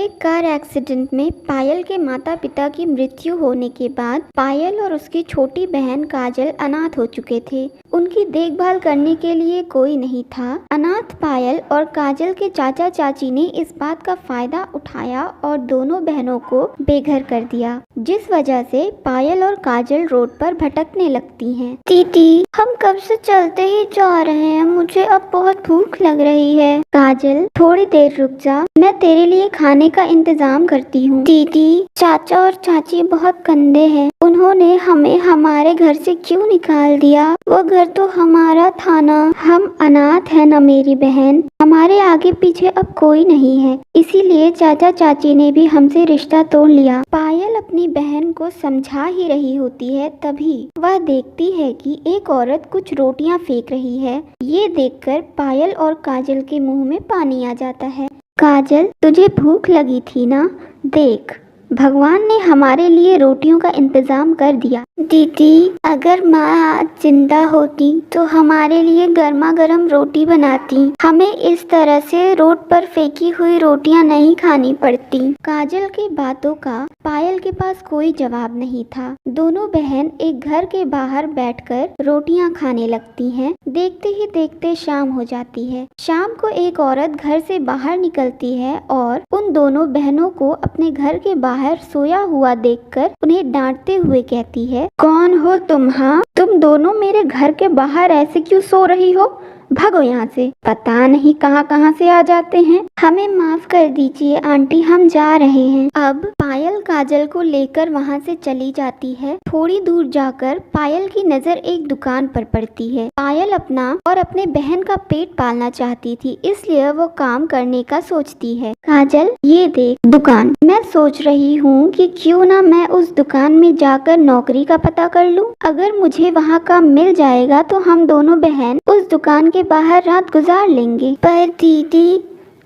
एक car accident में पायल के माता पिता की मृत्यु होने के बाद पायल और उसकी छोटी बहन काजल अनाथ हो चुके थे। उनकी देखभाल करने के लिए कोई नहीं था। अनाथ पायल और काजल के चाचा चाची ने इस बात का फायदा उठाया और दोनों बहनों को बेघर कर दिया, जिस वजह से पायल और काजल रोड पर भटकने लगती हैं। दीदी, हम कब से चलते ही जा रहे हैं, मुझे अब बहुत भूख लग रही है। काजल, थोड़ी देर रुक जा, मैं तेरे लिए खाने का इंतजाम करती हूँ। दीदी, चाचा और चाची बहुत गंदे हैं, उन्होंने हमें हमारे घर से क्यों निकाल दिया? वो घर तो हमारा था ना। हम अनाथ हैं ना मेरी बहन, हमारे आगे पीछे अब कोई नहीं है, इसीलिए चाचा चाची ने भी हमसे रिश्ता तोड़ लिया। पायल अपनी बहन को समझा ही रही होती है, तभी वह देखती है कि एक औरत कुछ रोटियां फेंक रही है। ये देखकर पायल और काजल के मुंह में पानी आ जाता है। काजल, तुझे भूख लगी थी ना? देख, भगवान ने हमारे लिए रोटियों का इंतजाम कर दिया। दीदी, अगर माँ आज जिंदा होती तो हमारे लिए गर्मा गर्म रोटी बनाती, हमें इस तरह से रोड पर फेंकी हुई रोटियां नहीं खानी पड़ती। काजल की बातों का पायल के पास कोई जवाब नहीं था। दोनों बहन एक घर के बाहर बैठकर रोटियां खाने लगती हैं। देखते ही देखते शाम हो जाती है। शाम को एक औरत घर से बाहर निकलती है और उन दोनों बहनों को अपने घर के बाहर सोया हुआ देखकर उन्हें डांटते हुए कहती है, कौन हो तुम? हाँ, तुम दोनों मेरे घर के बाहर ऐसे क्यों सो रही हो? भागो यहाँ से, पता नहीं कहाँ कहाँ से आ जाते हैं। हमें माफ कर दीजिए आंटी, हम जा रहे हैं। अब पायल काजल को लेकर वहाँ से चली जाती है। थोड़ी दूर जाकर पायल की नजर एक दुकान पर पड़ती है। पायल अपना और अपने बहन का पेट पालना चाहती थी, इसलिए वो काम करने का सोचती है। काजल, ये देख दुकान, मैं सोच रही हूँ कि क्यों ना मैं उस दुकान में जाकर नौकरी का पता कर लूँ। अगर मुझे वहाँ काम मिल जाएगा तो हम दोनों बहन उस दुकान के बाहर रात गुजार लेंगे। पर दीदी,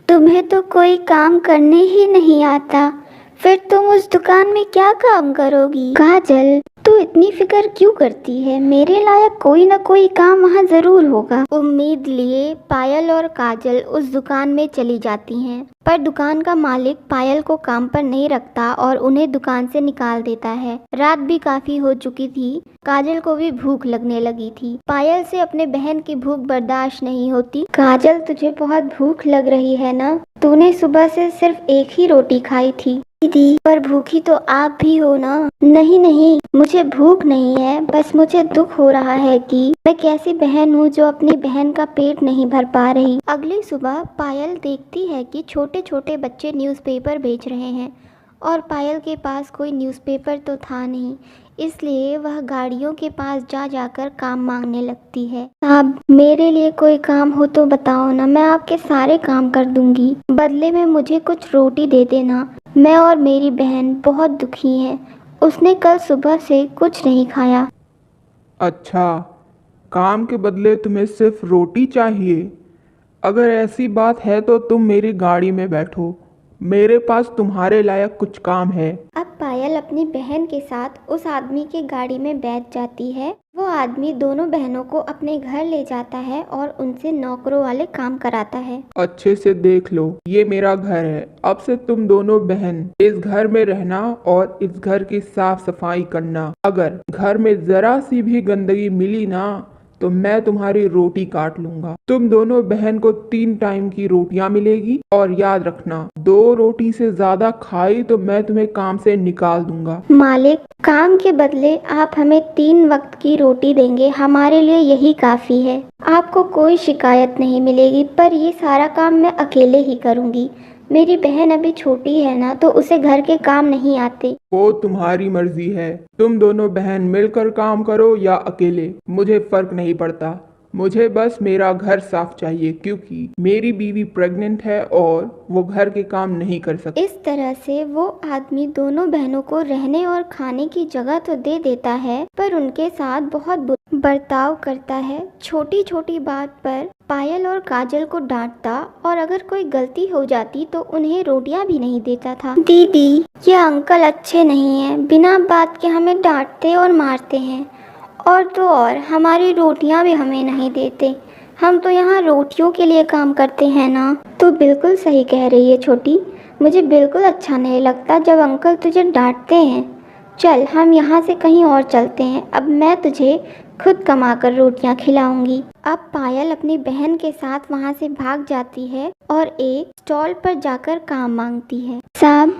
तुम्हें तो कोई काम करने ही नहीं आता, फिर तुम उस दुकान में क्या काम करोगी? काजल, तू इतनी फिक्र क्यों करती है? मेरे लायक कोई न कोई काम वहाँ जरूर होगा। उम्मीद लिए पायल और काजल उस दुकान में चली जाती हैं, पर दुकान का मालिक पायल को काम पर नहीं रखता और उन्हें दुकान से निकाल देता है। रात भी काफी हो चुकी थी, काजल को भी भूख लगने लगी थी। पायल से अपने बहन की भूख बर्दाश्त नहीं होती। काजल, तुझे बहुत भूख लग रही है ना? तूने सुबह से सिर्फ एक ही रोटी खाई थी। दीदी, पर भूखी तो आप भी हो ना? नहीं नहीं, मुझे भूख नहीं है, बस मुझे दुख हो रहा है कि मैं कैसी बहन हूँ जो अपनी बहन का पेट नहीं भर पा रही। अगली सुबह पायल देखती है कि छोटे छोटे बच्चे न्यूज़पेपर बेच रहे हैं और पायल के पास कोई न्यूज़पेपर तो था नहीं, इसलिए वह गाड़ियों के पास जा जाकर काम मांगने लगती है। साहब, मेरे लिए कोई काम हो तो बताओ ना, मैं आपके सारे काम कर दूंगी, बदले में मुझे कुछ रोटी दे देना। मैं और मेरी बहन बहुत दुखी हैं, उसने कल सुबह से कुछ नहीं खाया। अच्छा, काम के बदले तुम्हें सिर्फ रोटी चाहिए? अगर ऐसी बात है तो तुम मेरी गाड़ी में बैठो, मेरे पास तुम्हारे लायक कुछ काम है। अब पायल अपनी बहन के साथ उस आदमी की गाड़ी में बैठ जाती है। वो आदमी दोनों बहनों को अपने घर ले जाता है और उनसे नौकरों वाले काम कराता है। अच्छे से देख लो, ये मेरा घर है, अब से तुम दोनों बहन इस घर में रहना और इस घर की साफ सफाई करना। अगर घर में जरा सी भी गंदगी मिली ना तो मैं तुम्हारी रोटी काट लूंगा। तुम दोनों बहन को 3 टाइम की रोटियां मिलेगी और याद रखना, 2 रोटी से ज्यादा खाई तो मैं तुम्हें काम से निकाल दूंगा। मालिक, काम के बदले आप हमें 3 वक्त की रोटी देंगे, हमारे लिए यही काफी है। आपको कोई शिकायत नहीं मिलेगी, पर ये सारा काम मैं अकेले ही करूंगी। मेरी बहन अभी छोटी है ना, तो उसे घर के काम नहीं आते। वो तुम्हारी मर्जी है, तुम दोनों बहन मिलकर काम करो या अकेले, मुझे फर्क नहीं पड़ता। मुझे बस मेरा घर साफ चाहिए, क्योंकि मेरी बीवी प्रेग्नेंट है और वो घर के काम नहीं कर सकती। इस तरह से वो आदमी दोनों बहनों को रहने और खाने की जगह तो दे देता है, पर उनके साथ बहुत बुरा बर्ताव करता है। छोटी छोटी बात पर पायल और काजल को डांटता और अगर कोई गलती हो जाती तो उन्हें रोटियां भी नहीं देता था। दीदी, ये अंकल अच्छे नहीं हैं, बिना बात के हमें डांटते और मारते हैं, और तो और हमारी रोटियां भी हमें नहीं देते। हम तो यहाँ रोटियों के लिए काम करते हैं ना। तो बिल्कुल सही कह रही है छोटी, मुझे बिल्कुल अच्छा नहीं लगता जब अंकल तुझे डांटते हैं। चल हम यहाँ से कहीं और चलते हैं, अब मैं तुझे खुद कमाकर रोटियाँ खिलाऊंगी। अब पायल अपनी बहन के साथ वहाँ से भाग जाती है और एक स्टॉल पर जाकर काम मांगती है। साहब,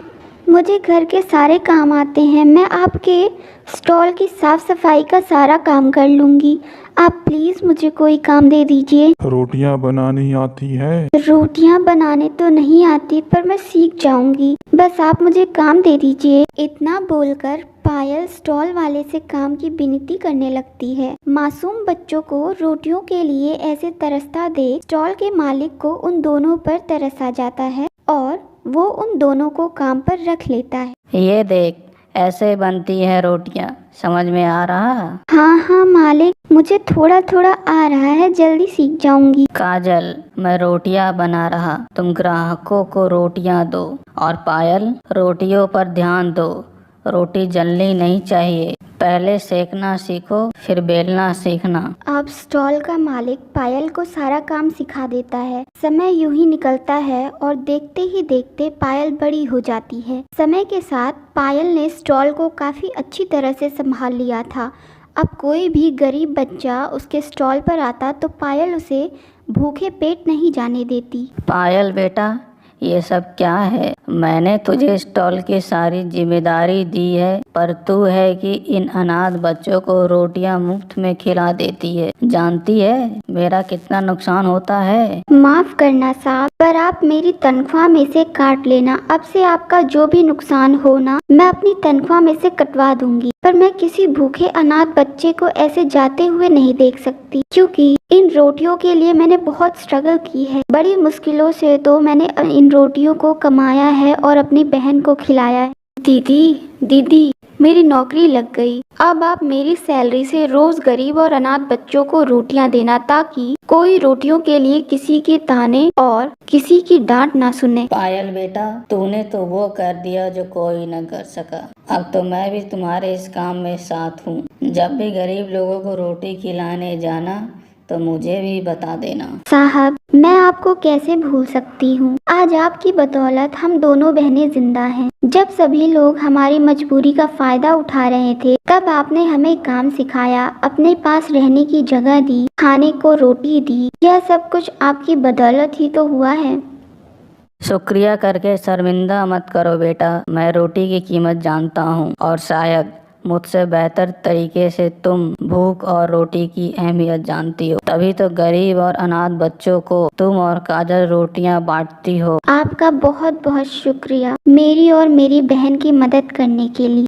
मुझे घर के सारे काम आते हैं, मैं आपके स्टॉल की साफ सफाई का सारा काम कर लूँगी, आप प्लीज़ मुझे कोई काम दे दीजिए। रोटियां बनानी आती है? रोटियां बनाने तो नहीं आती पर मैं सीख जाऊंगी, बस आप मुझे काम दे दीजिए। इतना बोलकर पायल स्टॉल वाले से काम की विनती करने लगती है। मासूम बच्चों को रोटियों के लिए ऐसे तरसता देख स्टॉल के मालिक को उन दोनों पर तरस आ जाता है और वो उन दोनों को काम पर रख लेता है। ये देख, ऐसे बनती है रोटियां, समझ में आ रहा? हाँ हाँ मालिक, मुझे थोड़ा थोड़ा आ रहा है, जल्दी सीख जाऊंगी। काजल, मैं रोटियां बना रहा, तुम ग्राहकों को रोटियां दो। और पायल, रोटियों पर ध्यान दो, रोटी जलनी नहीं चाहिए, पहले सेकना सीखो फिर बेलना सीखना। अब स्टॉल का मालिक पायल को सारा काम सिखा देता है। समय यूं ही निकलता है और देखते ही देखते पायल बड़ी हो जाती है। समय के साथ पायल ने स्टॉल को काफ़ी अच्छी तरह से संभाल लिया था। अब कोई भी गरीब बच्चा उसके स्टॉल पर आता तो पायल उसे भूखे पेट नहीं जाने देती। पायल बेटा, ये सब क्या है? मैंने तुझे स्टॉल की सारी जिम्मेदारी दी है, पर तू है कि इन अनाथ बच्चों को रोटियां मुफ्त में खिला देती है। जानती है मेरा कितना नुकसान होता है? माफ़ करना साहब, पर आप मेरी तनख्वाह में से काट लेना। अब से आपका जो भी नुकसान हो ना, मैं अपनी तनख्वाह में से कटवा दूंगी। पर मैं किसी भूखे अनाथ बच्चे को ऐसे जाते हुए नहीं देख सकती, क्योंकि इन रोटियों के लिए मैंने बहुत स्ट्रगल की है। बड़ी मुश्किलों से तो मैंने इन रोटियों को कमाया है और अपनी बहन को खिलाया है। दीदी, मेरी नौकरी लग गई। अब आप मेरी सैलरी से रोज गरीब और अनाथ बच्चों को रोटियां देना, ताकि कोई रोटियों के लिए किसी के ताने और किसी की डांट ना सुने। पायल बेटा, तूने तो वो कर दिया जो कोई न कर सका। अब तो मैं भी तुम्हारे इस काम में साथ हूँ। जब भी गरीब लोगों को रोटी खिलाने जाना तो मुझे भी बता देना। साहब, मैं आपको कैसे भूल सकती हूँ। आज आपकी बदौलत हम दोनों बहनें जिंदा हैं। जब सभी लोग हमारी मजबूरी का फायदा उठा रहे थे, तब आपने हमें काम सिखाया, अपने पास रहने की जगह दी, खाने को रोटी दी। यह सब कुछ आपकी बदौलत ही तो हुआ है। शुक्रिया करके शर्मिंदा मत करो बेटा, मैं रोटी की कीमत जानता हूँ और शायद मुझसे बेहतर तरीके से तुम भूख और रोटी की अहमियत जानती हो। तभी तो गरीब और अनाथ बच्चों को तुम और काजल रोटियां बांटती हो। आपका बहुत बहुत शुक्रिया मेरी और मेरी बहन की मदद करने के लिए।